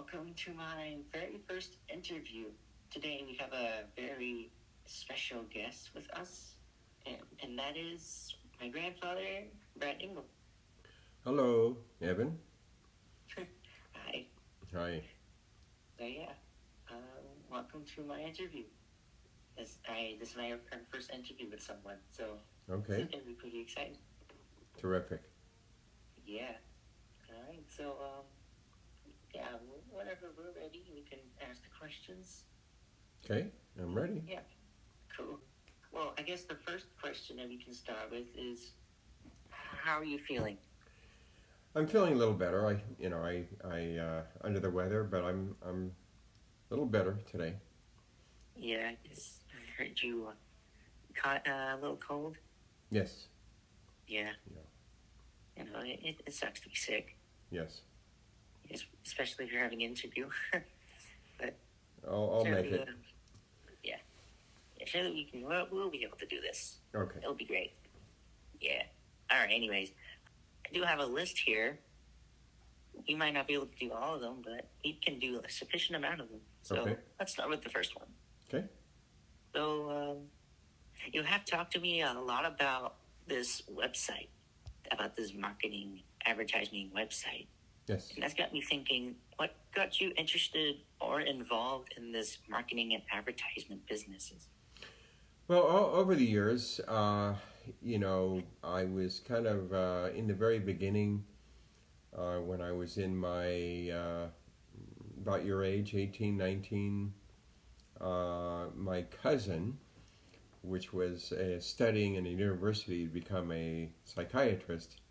welcome to my very first interview. Today we have a very special guest with us, and that is my grandfather, Brad Engle. Hello, Evan. Hi. Hi. So yeah, welcome to my interview. This is my first interview with someone, so this is Okay. gonna be pretty exciting. Terrific. Yeah. All right. So yeah, whenever we're ready, we can ask the questions. Okay, I'm ready. Yeah. Cool. Well, I guess the first question that we can start with is, how are you feeling? I'm feeling a little better. I under the weather, but I'm a little better today. Yeah, I guess I heard you caught a little cold. Yes. Yeah. Yeah. It sucks to be sick, Yes. especially if you're having an interview. But I'll make surely, it. yeah, surely we'll be able to do this. Okay. It'll be great. Yeah. All right. Anyways, I do have a list here. We might not be able to do all of them, but we can do a sufficient amount of them. So Okay. let's start with the first one. Okay. So you have talked to me a lot about this website, about this marketing advertising website. Yes. And that's got me thinking, what got you interested or involved in this marketing and advertisement businesses? Well, over the years, I was kind of in the very beginning when I was in my about your age, 18, 19. My cousin, which was studying in a university to become a psychiatrist,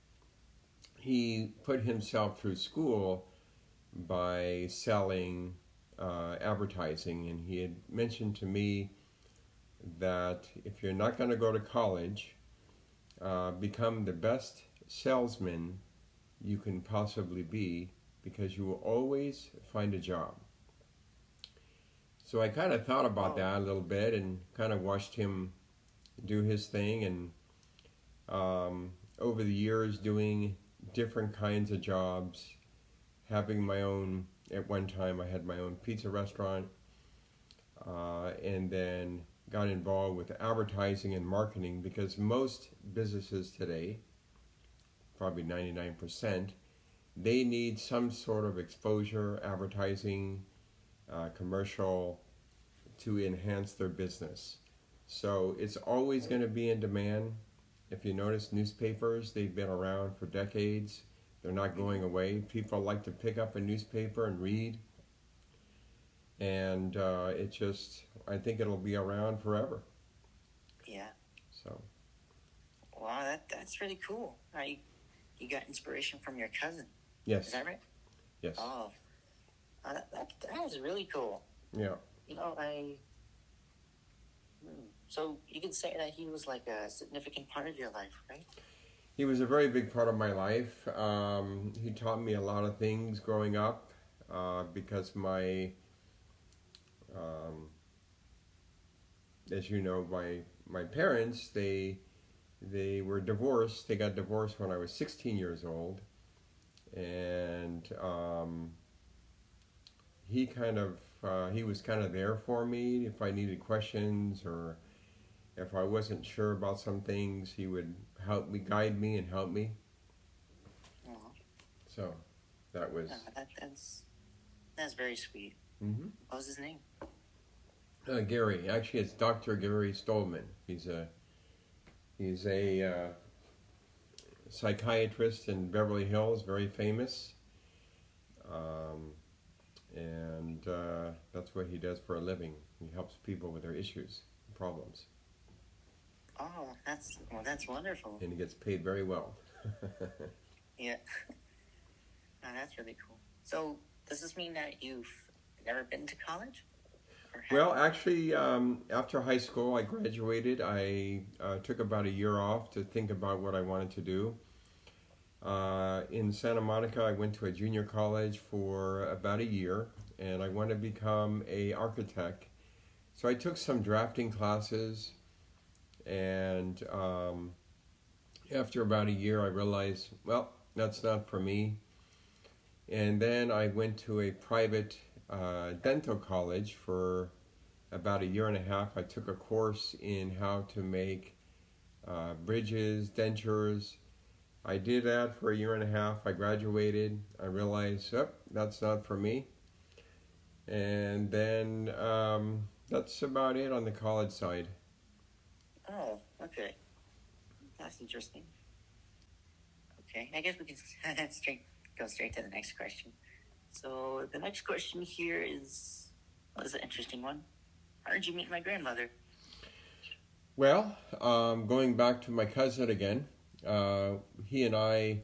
he put himself through school by selling advertising, and he had mentioned to me that if you're not going to go to college, become the best salesman you can possibly be, because you will always find a job. So I kind of thought about that a little bit and kind of watched him do his thing, and over the years doing different kinds of jobs, having my own, at one time I had my own pizza restaurant, and then got involved with advertising and marketing, because most businesses today, probably 99%, they need some sort of exposure, advertising, commercial, to enhance their business. So it's always going to be in demand. If you notice, newspapers, they've been around for decades. They're not going away. People like to pick up a newspaper and read. And I think it'll be around forever. Yeah. So. Wow, that's really cool. You got inspiration from your cousin. Yes. Is that right? Yes. Oh, that is really cool. Yeah. So you could say that he was like a significant part of your life, right? He was a very big part of my life. He taught me a lot of things growing up, because as you know, my parents, they were divorced. They got divorced when I was 16 years old, and he was kind of there for me if I needed questions, or if I wasn't sure about some things, he would guide me and help me. Uh-huh. So that was. That's very sweet. Mm-hmm. What was his name? Gary. Actually, it's Dr. Gary Stolman. He's a psychiatrist in Beverly Hills, very famous. And that's what he does for a living. He helps people with their issues, problems. Oh, that's wonderful. And he gets paid very well. Yeah. Oh, that's really cool. So, does this mean that you've never been to college? Well, actually, after high school, I graduated. I took about a year off to think about what I wanted to do. In Santa Monica, I went to a junior college for about a year, and I wanted to become an architect. So I took some drafting classes, and after about a year, I realized, well, that's not for me. And then I went to a private dental college for about a year and a half. I took a course in how to make bridges, dentures. I did that for a year and a half. I graduated. I realized, that's not for me. And then that's about it on the college side. Oh, okay. That's interesting. Okay, I guess we can go straight to the next question. So the next question here is an interesting one. How did you meet my grandmother? Well, going back to my cousin again, he and I,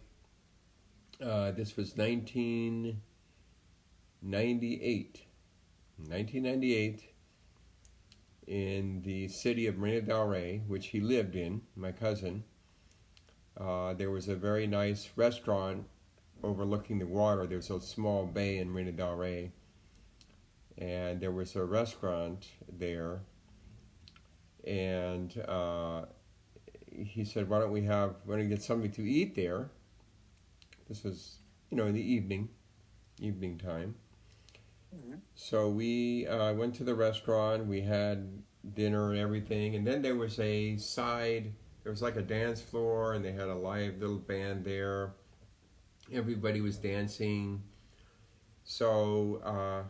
this was 1998. 1998, in the city of Marina del Rey, which he lived in, my cousin, there was a very nice restaurant overlooking the water. There's a small bay in Marina del Rey, and there was a restaurant there, and he said, why don't we get something to eat there? This was, in the evening time. Mm-hmm. So we went to the restaurant, we had dinner and everything, and then there was like a dance floor, and they had a live little band there. Everybody was dancing. So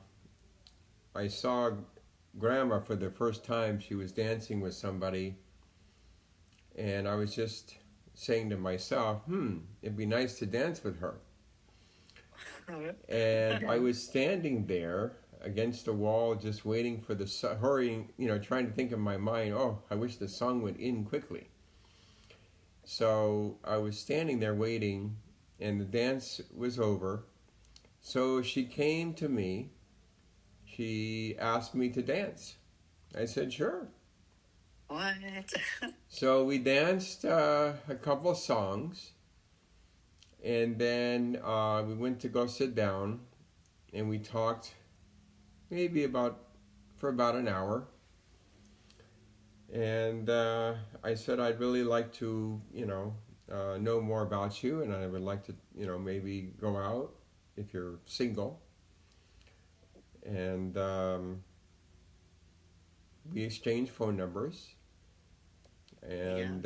I saw Grandma for the first time. She was dancing with somebody, and I was just saying to myself, it'd be nice to dance with her. And I was standing there against the wall, just waiting for the hurrying, trying to think in my mind, I wish the song would end quickly. So I was standing there waiting, and the dance was over. So she came to me. She asked me to dance. I said, sure. What? So we danced a couple of songs. And then we went to go sit down, and we talked for about an hour. And I said, I'd really like to, know more about you, and I would like to, maybe go out if you're single. And we exchanged phone numbers. And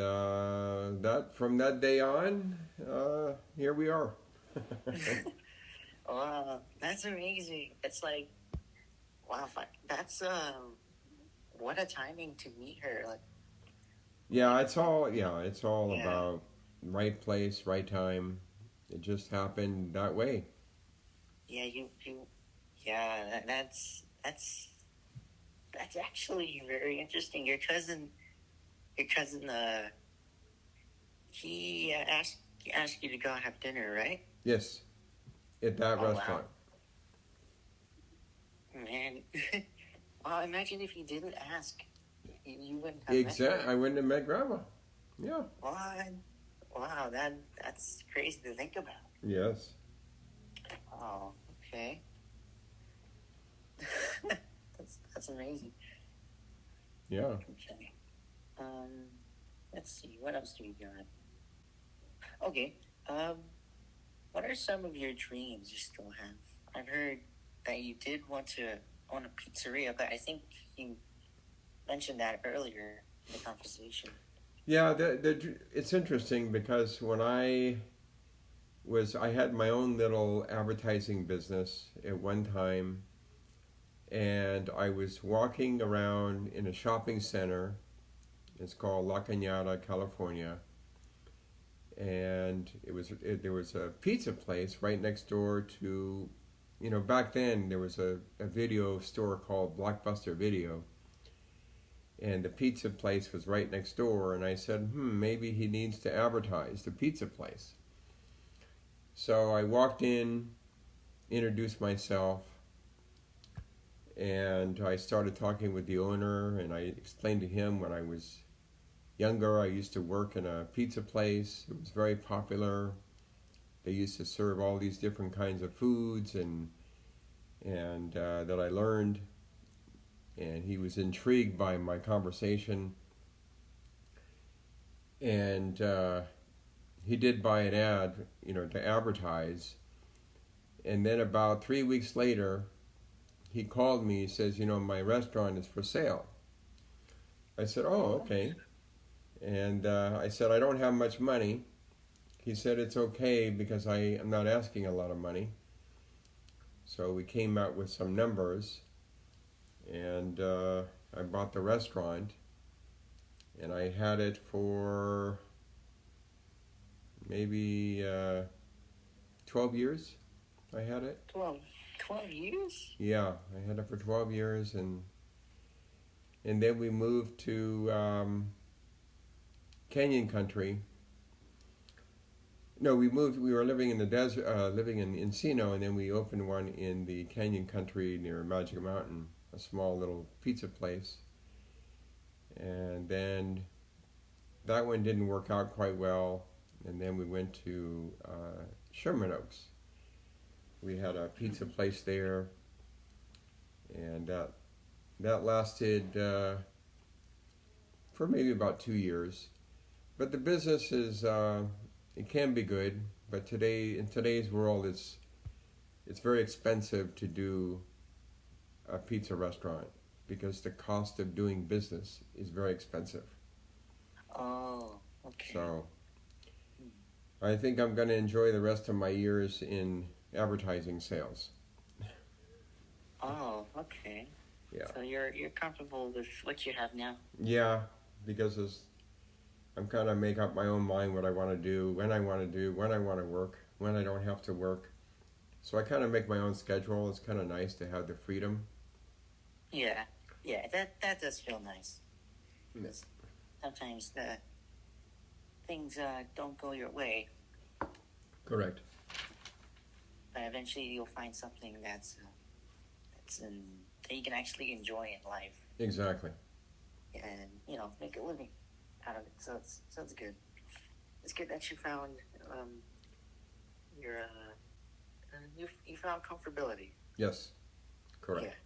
from that day on, here we are. Wow, that's amazing. It's like, wow, that's what a timing to meet her. Like, It's all about right place, right time. It just happened that way. Yeah, that's actually very interesting. Your cousin, he asked you to go have dinner, right? Yes, at that restaurant. Wow. Man, wow! Imagine if he didn't ask, you wouldn't have Exactly, I wouldn't have met Grandma. Yeah. What? Wow, that's crazy to think about. Yes. Oh, okay. that's amazing. Yeah. Okay. Let's see. What else do we got? Okay. What are some of your dreams you still have? I've heard that you did want to own a pizzeria, but I think you mentioned that earlier in the conversation. Yeah, it's interesting because when I had my own little advertising business at one time, and I was walking around in a shopping center. It's called La Cañada, California, and there was a pizza place right next door to, back then there was a video store called Blockbuster Video, and the pizza place was right next door, and I said, maybe he needs to advertise the pizza place. So I walked in, introduced myself, and I started talking with the owner, and I explained to him when I was younger, I used to work in a pizza place. It was very popular. They used to serve all these different kinds of foods, and that I learned. And he was intrigued by my conversation. And he did buy an ad, to advertise. And then about 3 weeks later, he called me. He says, my restaurant is for sale. I said, oh, Oh, okay. And I said, I don't have much money. He said, it's okay because I am not asking a lot of money. So we came out with some numbers, and I bought the restaurant, and I had it for maybe 12 years. I had it. 12 years? Yeah, I had it for 12 years, and then we moved to Canyon Country. No, we moved. We were living in the desert, living in Encino, and then we opened one in the Canyon Country near Magic Mountain, a small little pizza place. And then that one didn't work out quite well, and then we went to Sherman Oaks. We had a pizza place there, and that lasted for maybe about 2 years. But the business is it can be good, but in today's world, it's very expensive to do a pizza restaurant because the cost of doing business is very expensive. Oh, okay. So I think I'm going to enjoy the rest of my years in advertising sales. Oh, okay. Yeah. So you're comfortable with what you have now? Yeah, because I'm kind of make up my own mind what I want to do, when I want to do, when I want to work, when I don't have to work. So I kind of make my own schedule. It's kind of nice to have the freedom. Yeah, that does feel nice. Yeah. Sometimes the things don't go your way, Correct. but eventually you'll find something that you can actually enjoy in life, Exactly. and make a living out of it. So it's good. It's good that you found your you found comfortability. Yes. Correct.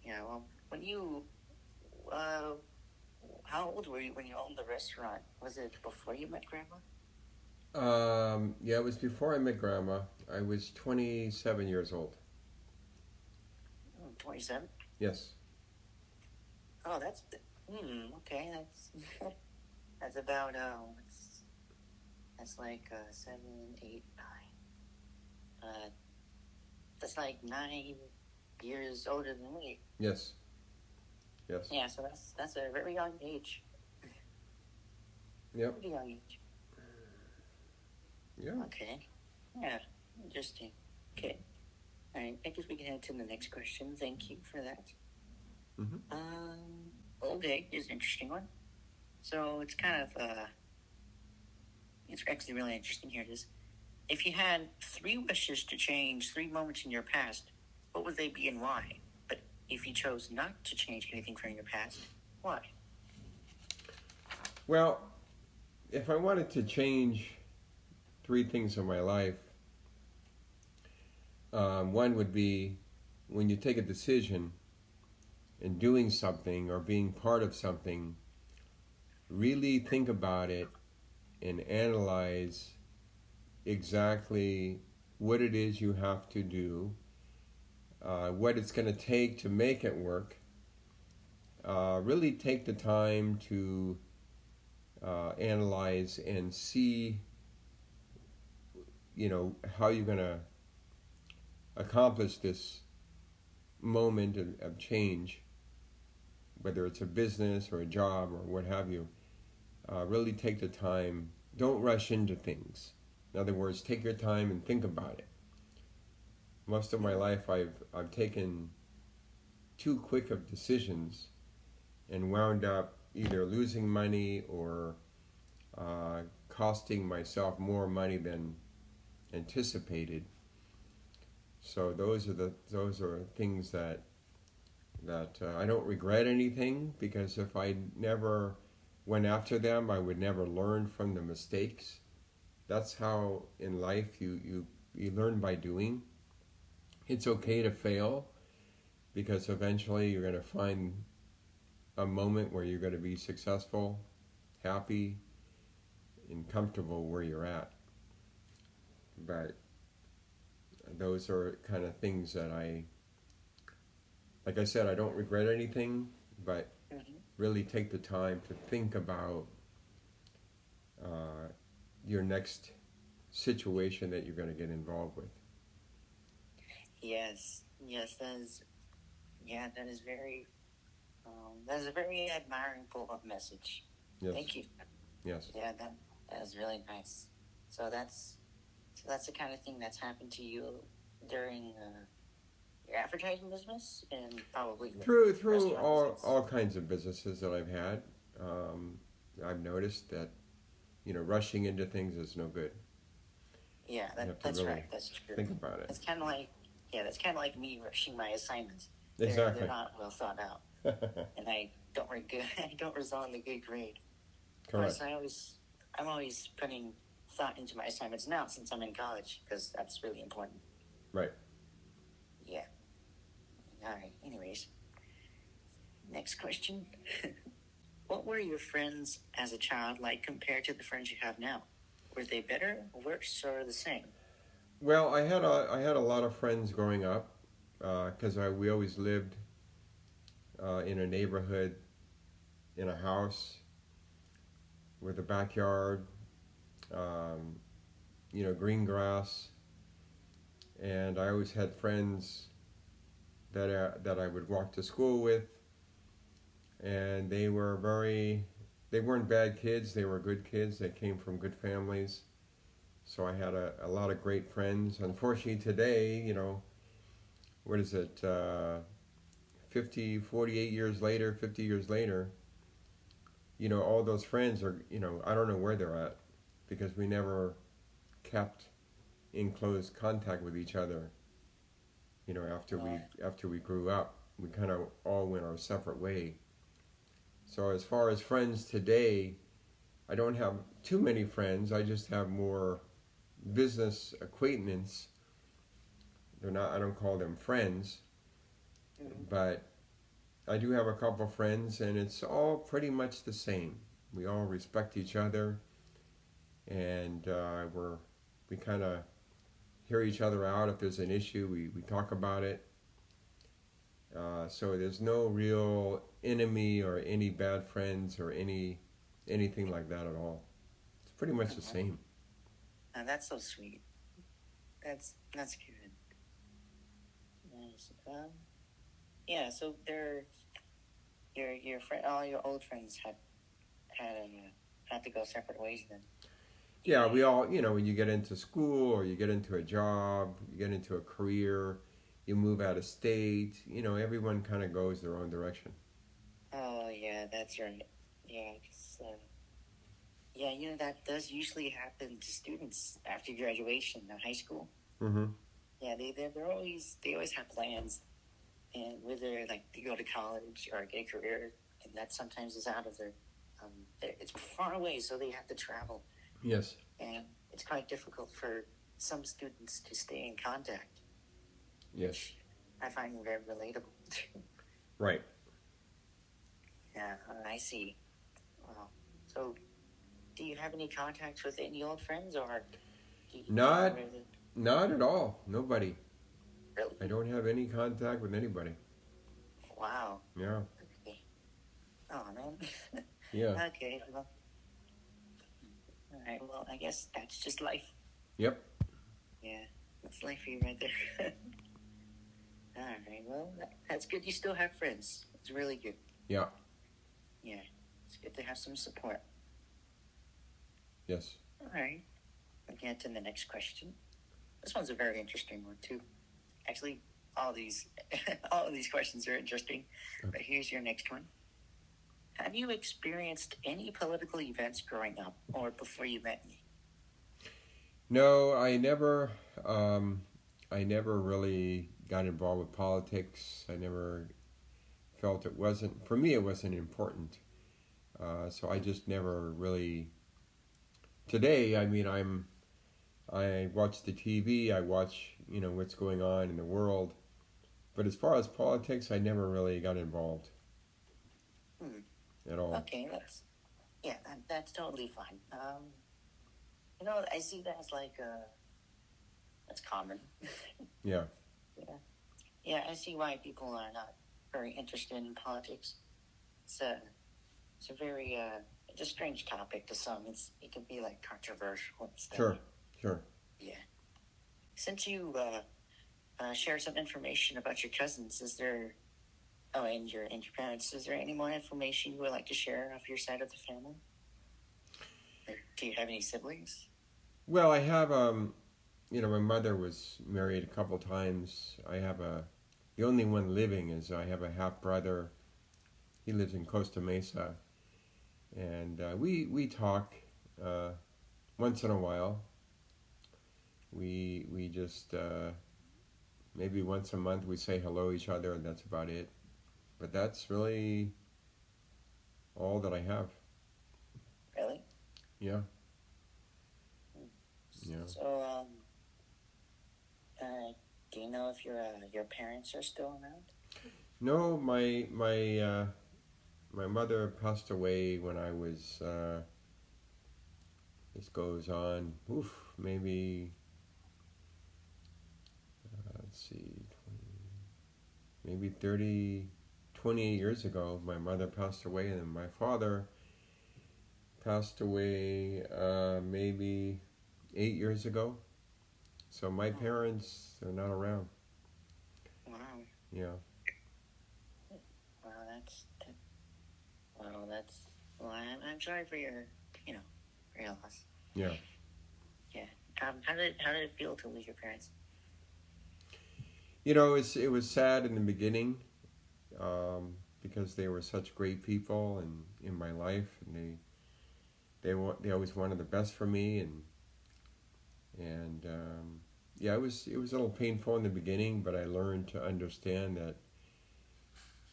Yeah. Yeah. Well, when you how old were you when you owned the restaurant? Was it before you met Grandma? Yeah, it was before I met Grandma. I was 27 years old. 27. Yes. Oh, okay. That's about that's like 7, 8, 9. That's like 9 years older than me. Yes. Yes. Yeah, so that's a very young age. Yep. Very young age. Yeah. Okay. Yeah. Interesting. Okay. All right. I guess we can head to the next question. Thank you for that. Mm-hmm. Okay. Here's an interesting one. So it's kind of it's actually really interesting. Here it is. If you had 3 wishes to change 3 moments in your past, what would they be and why? But if you chose not to change anything from your past, why? Well, if I wanted to change 3 things in my life, one would be when you take a decision in doing something or being part of something, really think about it and analyze exactly what it is you have to do, what it's going to take to make it work. Really take the time to analyze and see, how you're going to accomplish this moment of change, whether it's a business or a job or what have you. Really take the time. Don't rush into things. In other words, take your time and think about it. Most of my life, I've taken too quick of decisions and wound up either losing money or costing myself more money than anticipated. So those are things that I don't regret anything, because if I never went after them, I would never learn from the mistakes. That's how in life you learn by doing. It's okay to fail, because eventually you're going to find a moment where you're going to be successful, happy, and comfortable where you're at. But those are kind of things that like I said, I don't regret anything, but Hmm. really take the time to think about uh, your next situation that you're going to get involved with. Yes, yes, that is a very admiring pull-up message. Yes, Thank you. yes. Yeah, that is really nice. So that's the kind of thing that's happened to you during your advertising business and probably your Through restaurant business. all kinds of businesses that I've had, um, I've noticed that rushing into things is no good. Yeah, You have to that's really right. That's true. think about it. That's kind of like that's kind of like me rushing my assignments. They're Exactly. not well thought out, and I don't I don't result in a good grade. Of course, Correct. I'm always putting thought into my assignments now since I'm in college because that's really important. Right. Yeah. All right. Anyways, next question. What were your friends as a child like compared to the friends you have now? Were they better, worse, or the same? Well, I had a lot of friends growing up because we always lived in a neighborhood in a house with a backyard, um, green grass, and I always had friends that I would walk to school with, and they weren't bad kids. They were good kids. They came from good families. So I had a lot of great friends. Unfortunately, today, what is it, 48 years later, 50 years later, all those friends are, I don't know where they're at because we never kept in close contact with each other. After we grew up, we kind of all went our separate way. So as far as friends today, I don't have too many friends. I just have more business acquaintance. They're not. I don't call them friends, Mm-hmm. but I do have a couple friends, and it's all pretty much the same. We all respect each other, and we kind of hear each other out. If there's an issue, we talk about it. So there's no real enemy or any bad friends or anything like that at all. It's pretty much the Uh-huh. same. That's so sweet. That's good. Nice. Yeah. So your friend, all your old friends had to go separate ways. Then Yeah, yeah. we all, when you get into school or you get into a job, you get into a career, you move out of state, everyone kind of goes their own direction. Oh yeah, that's right. Yeah, 'cause, yeah, that does usually happen to students after graduation in high school. Mm-hmm. Yeah, they always have plans, and whether like to go to college or get a career, and that sometimes is out of it's far away, so they have to travel, Yes. and it's quite difficult for some students to stay in contact, Yes. which I find very relatable. Right. Yeah, I see. Wow. So, do you have any contacts with any old friends, or do you Not, really? not at all. Nobody. I Really? don't have any contact with anybody. Wow. Yeah. Okay. Oh man. Yeah. Okay. Well, all right. Well, I guess that's just life. Yep. Yeah, that's life for you right there. All right. Well, that's good. You still have friends. It's really good. Yeah. Yeah, it's good to have some support. Yes. All right. We'll get to the next question. This one's a very interesting one too. Actually, all these all of these questions are interesting. But here's your next one. Have you experienced any political events growing up or before you met me? No, I never really got involved with politics. I never felt it wasn't, for me, it wasn't important. So I just never really, today, I mean, I watch the TV, I watch, what's going on in the world. But as far as politics, I never really got involved Hmm. at all. Okay, that's totally fine. I see that as like That's common. Yeah, Yeah. Yeah, I see why people are not very interested in politics. It's a it's a very it's a strange topic to some. It can be like controversial and stuff. sure, sure. Yeah. Since you shared some information about your cousins, is there and your parents, is there any more information you would like to share of your side of the family? Or do you have any siblings? Well, I have my mother was married a couple times. The only one living is I have a half brother. He lives in Costa Mesa, and we talk uh, once in a while. We just maybe once a month we say hello to each other, and that's about it. But that's really all that I have. Really? Yeah, yeah. So, do you know if your parents are still around? No, my mother passed away when I was. This goes on. Maybe let's see, maybe 28 years ago. My mother passed away, and then my father passed away maybe 8 years ago. So my parents are not around. Wow. Yeah. Wow, that's well. I'm sorry for your for your loss. Yeah. Yeah. How did it feel to lose your parents? It was sad in the beginning because they were such great people and in my life, and they always wanted the best for me, and yeah, it was a little painful in the beginning, but I learned to understand that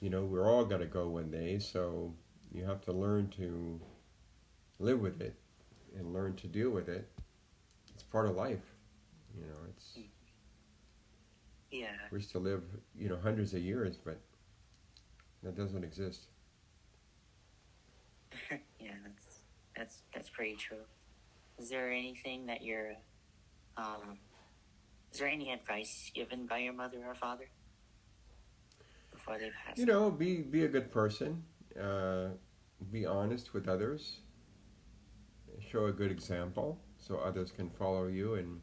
we're all gonna go one day, so you have to learn to live with it and learn to deal with it. It's part of life. It's Yeah. we're to live hundreds of years, but that doesn't exist. Yeah, that's pretty true. Is there anything that um is there any advice given by your mother or father before they passed? Be a good person. Uh, be honest with others. Show a good example so others can follow you, and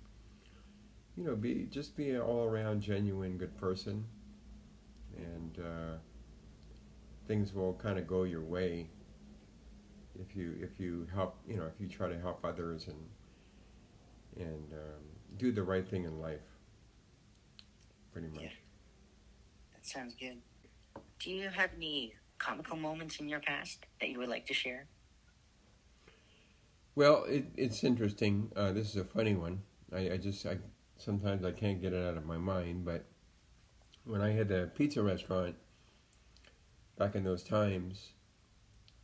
be an all around genuine good person, and things will kind of go your way if you help if you try to help others and do the right thing in life, pretty Yeah, much. that sounds good. Do you have any comical moments in your past that you would like to share? Well, it's interesting. This is a funny one. I sometimes I can't get it out of my mind, but when I had a pizza restaurant back in those times,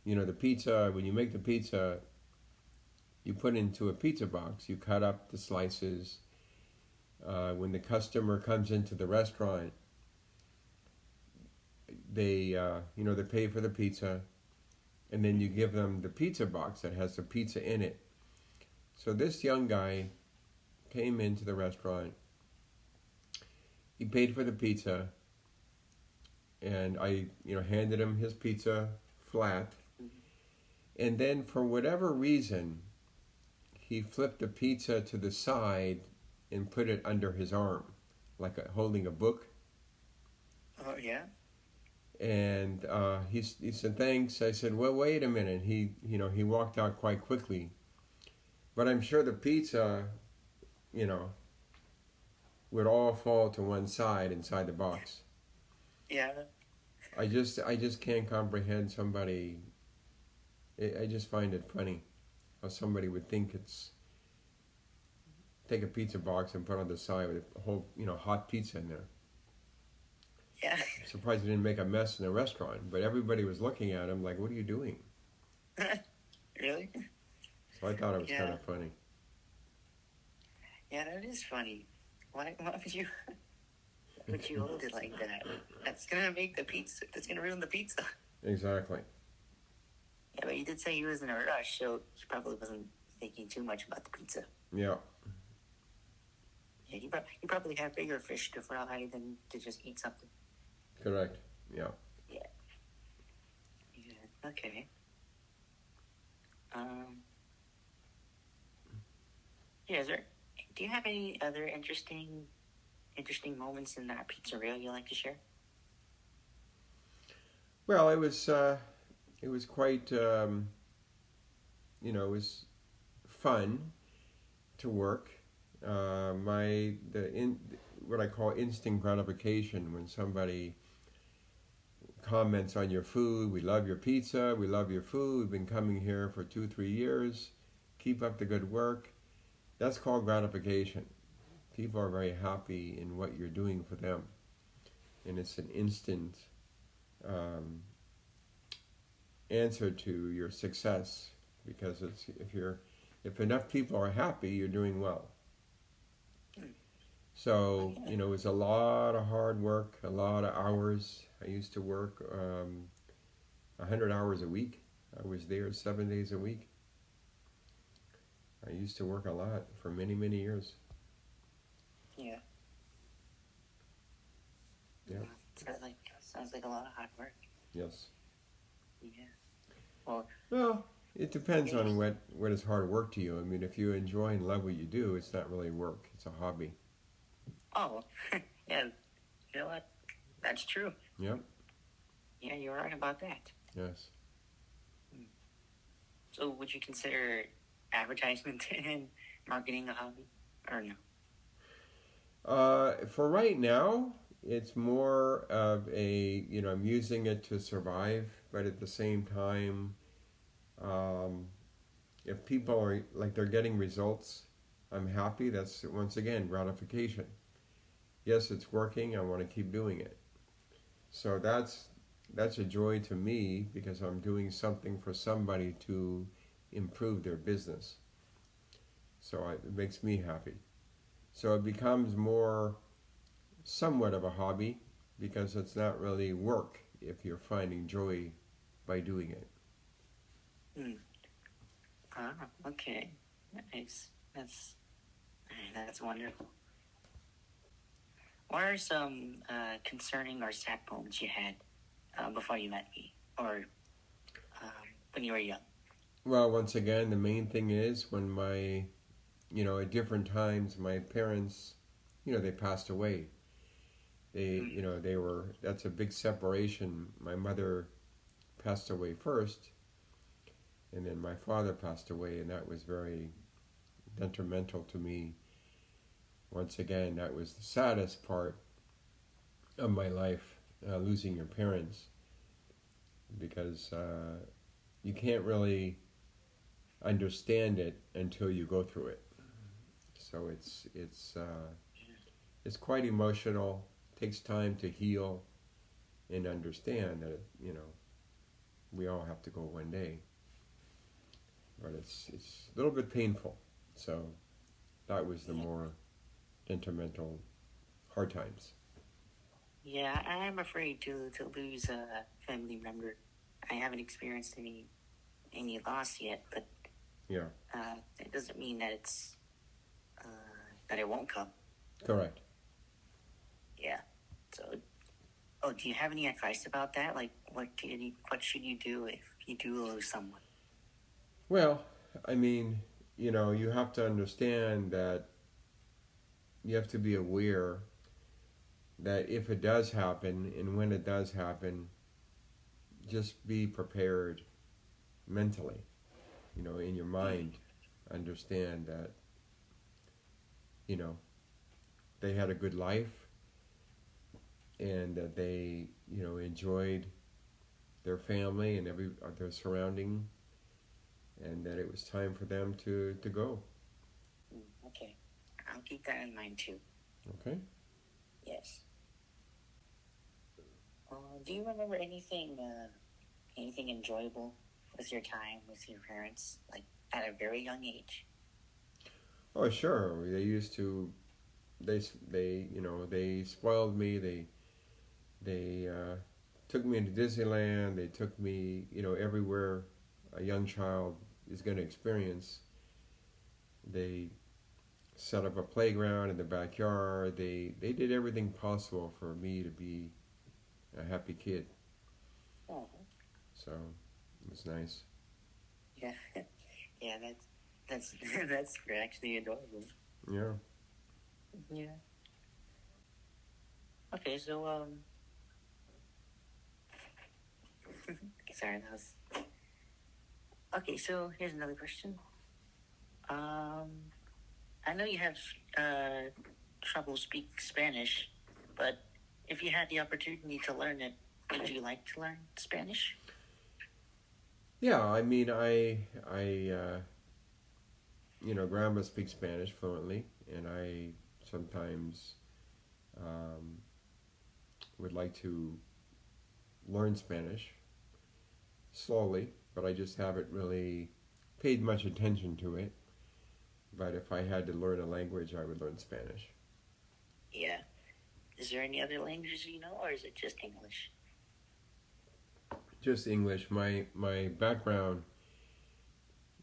the pizza, when you make the pizza, you put it into a pizza box, you cut up the slices. When the customer comes into the restaurant, they pay for the pizza, and then you give them the pizza box that has the pizza in it. So this young guy came into the restaurant, he paid for the pizza, and I handed him his pizza flat, and then for whatever reason he flipped the pizza to the side and put it under his arm, like holding a book. Oh yeah. And he said thanks. I said, well, wait a minute. He walked out quite quickly, but I'm sure the pizza would all fall to one side inside the box. Yeah. I just can't comprehend somebody. I just find it funny how somebody would think it's take a pizza box and put it on the side with a whole hot pizza in there. Yeah. I'm surprised he didn't make a mess in the restaurant, but everybody was looking at him like, what are you doing? Really? So I thought it was kind Yeah. of funny. Yeah, that is funny. Why would you hold it like that? That's gonna make the pizza. That's gonna ruin the pizza. Exactly. Yeah, but you did say he was in a rush, so he probably wasn't thinking too much about the pizza. Yeah. Yeah, you probably have bigger fish to fry than to just eat something. Correct. Yeah. Yeah. Yeah. Okay. Um. Yeah. Is there? Do you have any other interesting moments in that pizzeria you like to share? Well, it was quite it was fun to work. My the in What I call instant gratification when somebody comments on your food. We love your pizza. We love your food. We've been coming here for 2 3 years. Keep up the good work. That's called gratification. People are very happy in what you're doing for them, and it's an instant um, answer to your success because it's if enough people are happy, you're doing well. So it was a lot of hard work, a lot of hours. I used to work 100 hours a week. I was there 7 days a week. I used to work a lot for many many years. Yeah. Yeah. Sounds like a lot of hard work. Yes. Yeah. Well, Well, it depends yeah. on what is hard work to you. I mean, if you enjoy and love what you do, it's not really work. It's a hobby. Oh, yeah. You know what? That's true. Yep. Yeah, you're right about that. Yes. So, would you consider advertisement and marketing a hobby, or no? For right now, it's more of I'm using it to survive, but at the same time, um, if people are like they're getting results, I'm happy. That's once again gratification. Yes, it's working. I want to keep doing it. So that's a joy to me because I'm doing something for somebody to improve their business. So it makes me happy. So it becomes more somewhat of a hobby because it's not really work if you're finding joy by doing it. Hmm. Ah, okay. Nice. That's wonderful. What are some concerning or sad moments you had before you met me, or when you were young? Well, once again, the main thing is when at different times, my parents, they passed away. That's a big separation. My mother passed away first, and then my father passed away, and that was very detrimental to me. Once again, that was the saddest part of my life, losing your parents, because you can't really understand it until you go through it. So it's quite emotional. It takes time to heal and understand that we all have to go one day, but it's a little bit painful. So that was the more detrimental hard times. Yeah, I'm afraid to lose a family member. I haven't experienced any loss yet, but Yeah, it doesn't mean that uh, that it won't come. correct. Yeah. So, do you have any advice about that? Like, what should you do if you do lose someone? Well, I mean, you have to understand that you have to be aware that if it does happen and when it does happen, just be prepared mentally, in your mind. Understand that, you know, they had a good life and that they, enjoyed their family and their surrounding, and that it was time for them to go. Okay, I'll keep that in mind too. Okay. Yes. Do you remember anything enjoyable with your time with your parents, like at a very young age? Oh, sure. They used to. They spoiled me. They took me into Disneyland. They took me, everywhere a young child is going to experience. They set up a playground in the backyard. They did everything possible for me to be a happy kid. Oh, So it was nice. yeah, yeah. That's that's actually adorable. Yeah. Yeah. Okay, so sorry, that was okay. So here's another question. Um, I know you have uh trouble speak Spanish, but if you had the opportunity to learn it, would you like to learn Spanish? Yeah. I mean, I Grandma speaks Spanish fluently, and I sometimes um, would like to learn Spanish slowly, but I just haven't really paid much attention to it. But if I had to learn a language, I would learn Spanish. Yeah. Is there any other languages you know, or is it just English? Just English. My background,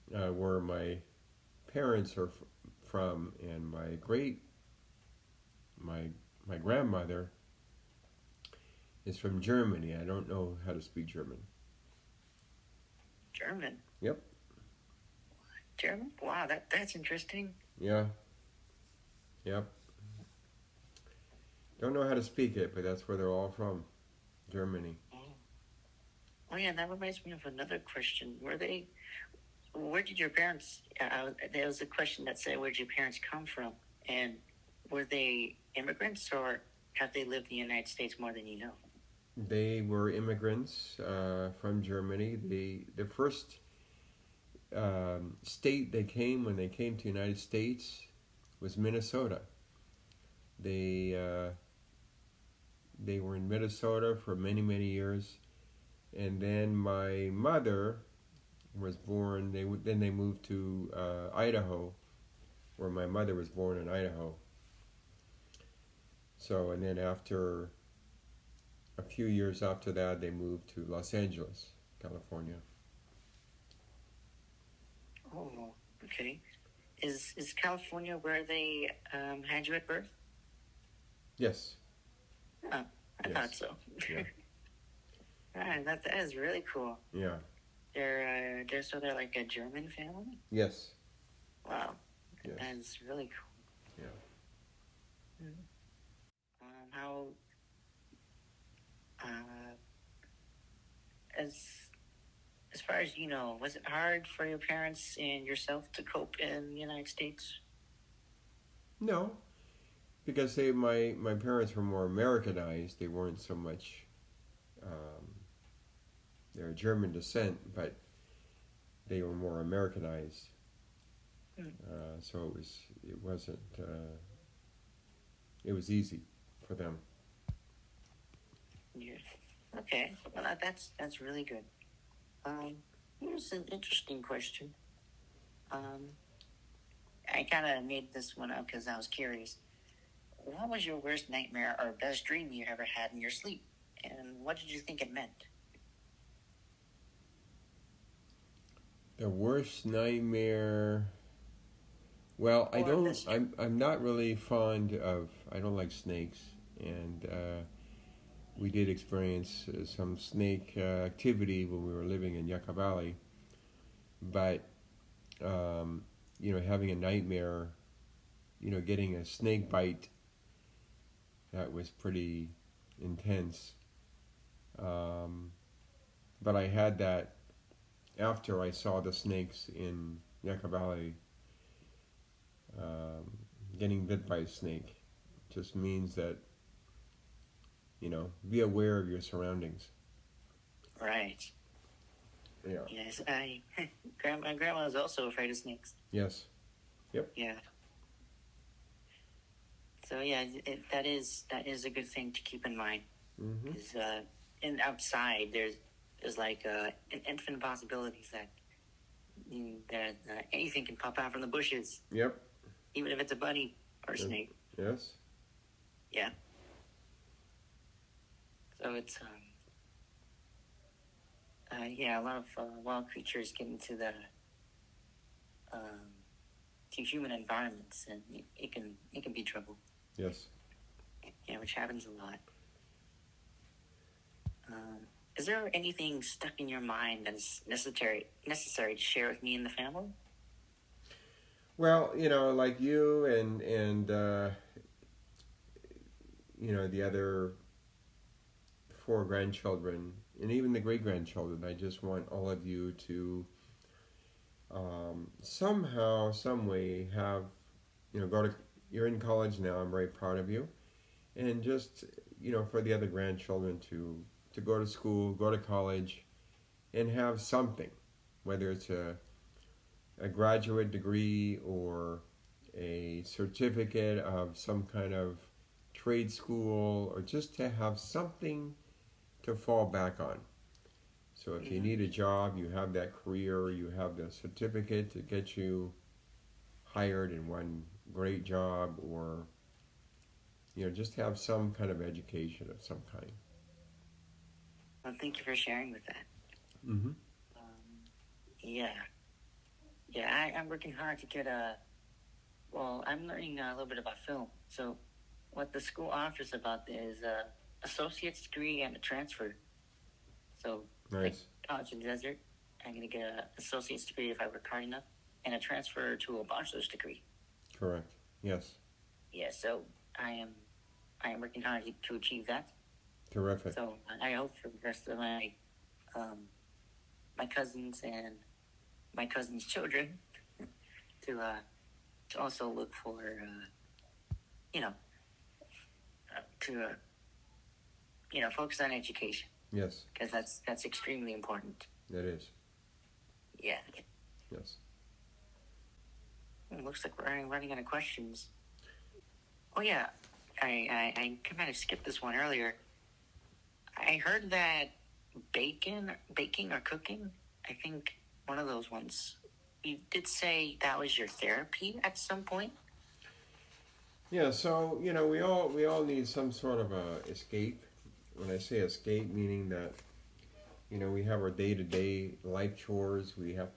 where my parents are from, and my my grandmother is from Germany. I don't know how to speak German. German. Yep. German? Wow, that's interesting. Yeah. Yep. Don't know how to speak it, but that's where they're all from. Germany. Oh, oh yeah, that reminds me of another question. Where did your parents? There was a question that said, "Where did your parents come from?" And were they immigrants, or have they lived in the United States more than you know? They were immigrants from Germany. The first state they came when they came to the United States was Minnesota. They uh, they were in Minnesota for many years, and then my mother was born. Then they moved to Idaho, where my mother was born in Idaho. So and then after a few years after that, they moved to Los Angeles, California. Oh, okay. Is California where they had you at birth? Yes. Oh, I thought Yes. so. Yeah. Ah, that is really cool. Yeah. They're like a German family. Yes. Wow, Yes. that's really cool. Yeah. Mm. How uh, as as far as you know, was it hard for your parents and yourself to cope in the United States? No, because my parents were more Americanized. They weren't so much. Um, they're German descent, but they were more Americanized. Mm. So it wasn't it was easy for them. Yeah. Okay. Well, that's really good. Here's an interesting question. Um, I kind of made this one up because I was curious. What was your worst nightmare or best dream you ever had in your sleep, and what did you think it meant? The worst nightmare. Well, I Or don't. best dream? I'm not really fond of. I don't like snakes, and we did experience some snake activity when we were living in Yucca Valley. But um, having a nightmare, getting a snake bite, that was pretty intense. Um, but I had that after I saw the snakes in Yucca Valley. Um, Getting bit by a snake just means that be aware of your surroundings. Right. Yeah. Yes, I. Grandma was also afraid of snakes. Yes. Yep. Yeah. So yeah, that is a good thing to keep in mind. Mm-hmm. Is and outside there's like an infinite possibilities that anything can pop out from the bushes, Yep. even if it's a bunny or a Yep. snake. Yes. Yeah. So it's yeah, a lot of wild creatures get into the to human environments, and it can be trouble. Yes. Yeah, which happens a lot. Um, is there anything stuck in your mind that's necessary to share with me and the family? Well, like you and the other four grandchildren and even the great grandchildren, I just want all of you to somehow, some way have go to. You're in college now. I'm very proud of you, and just for the other grandchildren to go to school, go to college, and have something, whether it's a graduate degree or a certificate of some kind of trade school, or just to have something to fall back on. So if you Mm-hmm. need a job, you have that career, you have the certificate to get you hired in one great job, or just have some kind of education of some kind. Well, thank you for sharing with that. Mm-hmm. Yeah, yeah. I'm working hard to get a. Well, I'm learning a little bit about film. So, what the school offers about is a associate's degree and a transfer. So, like Nice. college in the desert, I'm gonna get an associate's degree if I work hard enough, and a transfer to a bachelor's degree. Correct. Yes. Yeah. So I am, I am working hard to achieve that. Terrific. So I hope for the rest of um, my cousins and my cousins' children to to also look for you know to focus on education, Yes, because that's extremely important. that is. Yeah. Yes. It looks like we're running out of questions. Oh yeah, I kind of skipped this one earlier. I heard that baking or cooking. I think one of those ones. You did say that was your therapy at some point. Yeah. So we all need some sort of a escape. When I say escape, meaning that we have our day to day life chores. We have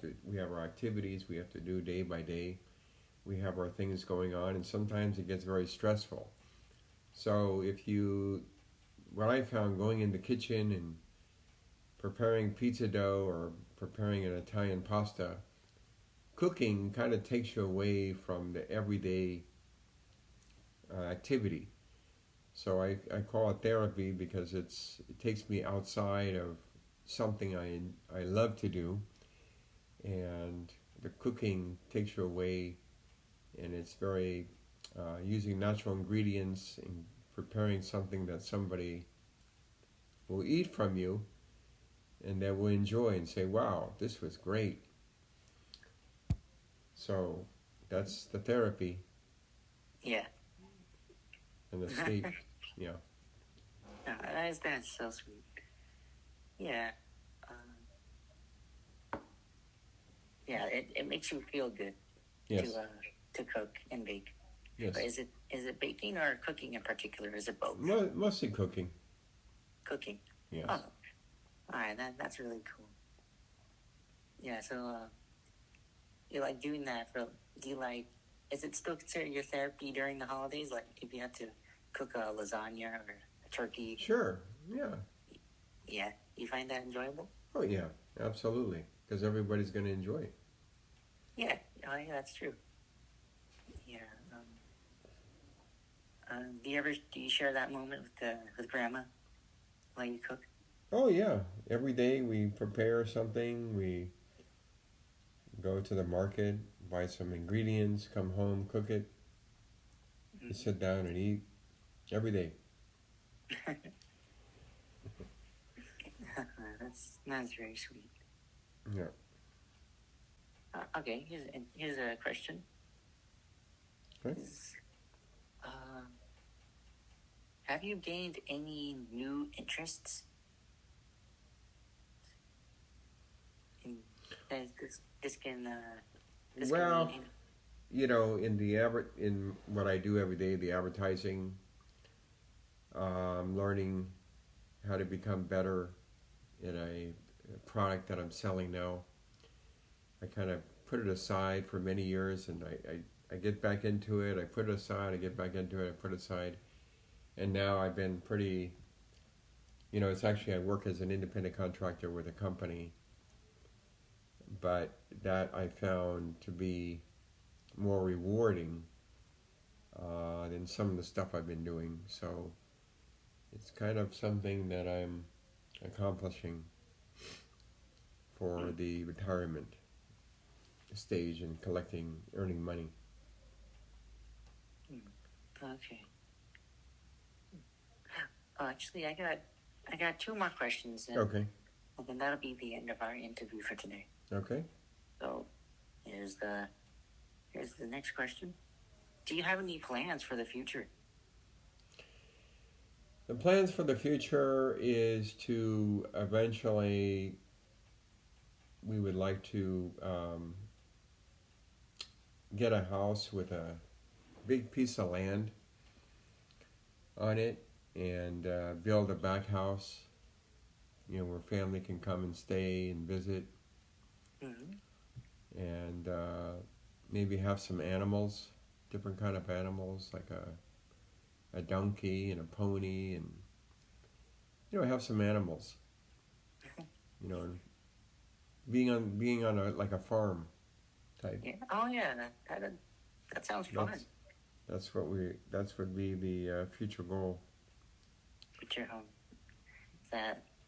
our activities we have to do day by day. We have our things going on, and sometimes it gets very stressful. So what I found going in the kitchen and preparing pizza dough or preparing an Italian pasta, cooking kind of takes you away from the everyday activity. So I call it therapy because it takes me outside of something I love to do, and the cooking takes you away, and it's very using natural ingredients and preparing something that somebody will eat from you and that will enjoy and say, wow, this was great. So that's the therapy Yeah. and escape. Yeah. No, that's so sweet. Yeah. Yeah. It makes you feel good Yes. to cook and bake. Yes. But is it baking or cooking in particular? Is it both? Mostly cooking. Cooking. Yes. Oh, all right. That's really cool. Yeah. So you like doing that for? Do you like? Is it still considered your therapy during the holidays? Like if you have to cook a lasagna or a turkey? Sure. Yeah. Yeah. You find that enjoyable? Oh yeah. Absolutely. Because everybody's going to enjoy it. Yeah. Oh yeah, that's true. Yeah. Do you share that moment with grandma while you cook? Oh yeah. Every day we prepare something. We go to the market, buy some ingredients, come home, cook it, Mm-hmm. sit down and eat every day. That's very sweet. Yeah. Okay, here's a question. Okay. Uh, have you gained any new interests in this can Well, mean in what I do every day, the advertising, learning how to become better in a product that I'm selling now. I kind of put it aside for many years, and I get back into it. I put it aside. I get back into it. I put it aside, and now I've been pretty. It's actually I work as an independent contractor with a company, but that I found to be more rewarding than some of the stuff I've been doing. So it's kind of something that I'm accomplishing for the retirement stage and earning money. Okay. Actually, I got two more questions, Okay. and then that'll be the end of our interview for today. Okay. So, here's the next question. Do you have any plans for the future? The plans for the future is to eventually, we would like to get a house with a big piece of land on it and build a back house, where family can come and stay and visit, and maybe have some animals, different kind of animals, like a donkey and a pony, and have some animals, and being on a farm type. Yeah. Oh yeah, that sounds fun. That's what would be the future goal. Future home.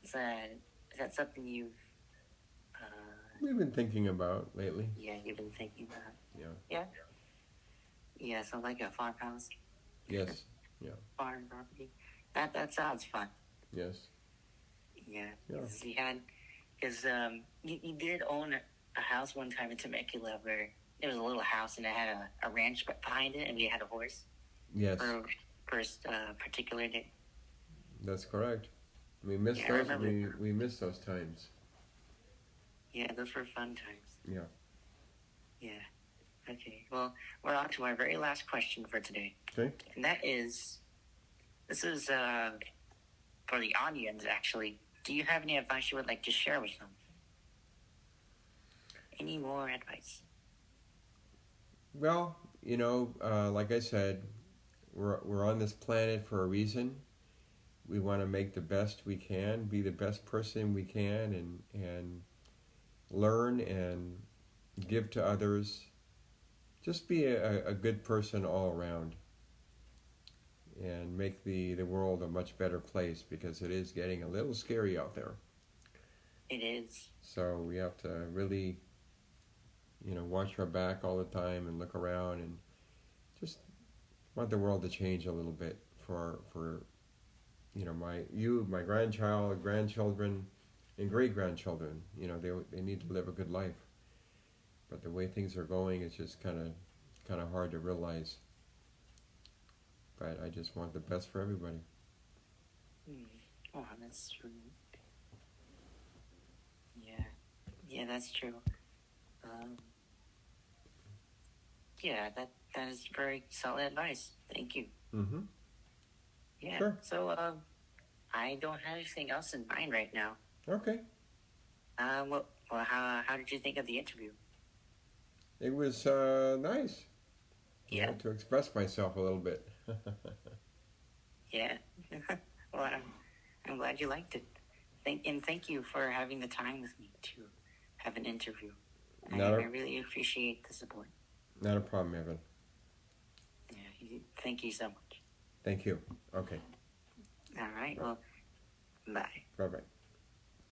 Is that something you've we've been thinking about lately? Yeah, you've been thinking about. Yeah. Yeah. Yeah, so like a farmhouse. Yes. Yeah. Farm property. That sounds fun. Yes. Yeah. Because you did own a house one time in Temecula where there was a little house and it had a ranch behind it, and we had a horse. Yes. For first particular day. That's correct. We missed those. We missed those times. Yeah, those were fun times. Yeah. Yeah. Okay. Well, we're on to our very last question for today. Okay. And this is for the audience, actually. Do you have any advice you would like to share with them? Any more advice? Well, like I said, we're on this planet for a reason. We want to make the best we can, be the best person we can, and learn and give to others. Just be a good person all around, and make the world a much better place, because it is getting a little scary out there. It is. So we have to really, watch our back all the time and look around, and just want the world to change a little bit for my grandchildren, and great-grandchildren. They need to live a good life. But the way things are going, it's just kind of hard to realize. But I just want the best for everybody. Oh, that's true. Yeah, that's true. Yeah, that is very solid advice. Thank you. Mm-hmm. Yeah. Sure. So, I don't have anything else in mind right now. Okay. Well, how did you think of the interview? It was nice. Yeah. To express myself a little bit. Yeah. Well, I'm glad you liked it. Thank you for having the time with me to have an interview. I really appreciate the support. Not a problem, Evan. Yeah. Thank you so much. Thank you. Okay. All right. Well, bye. Bye-bye.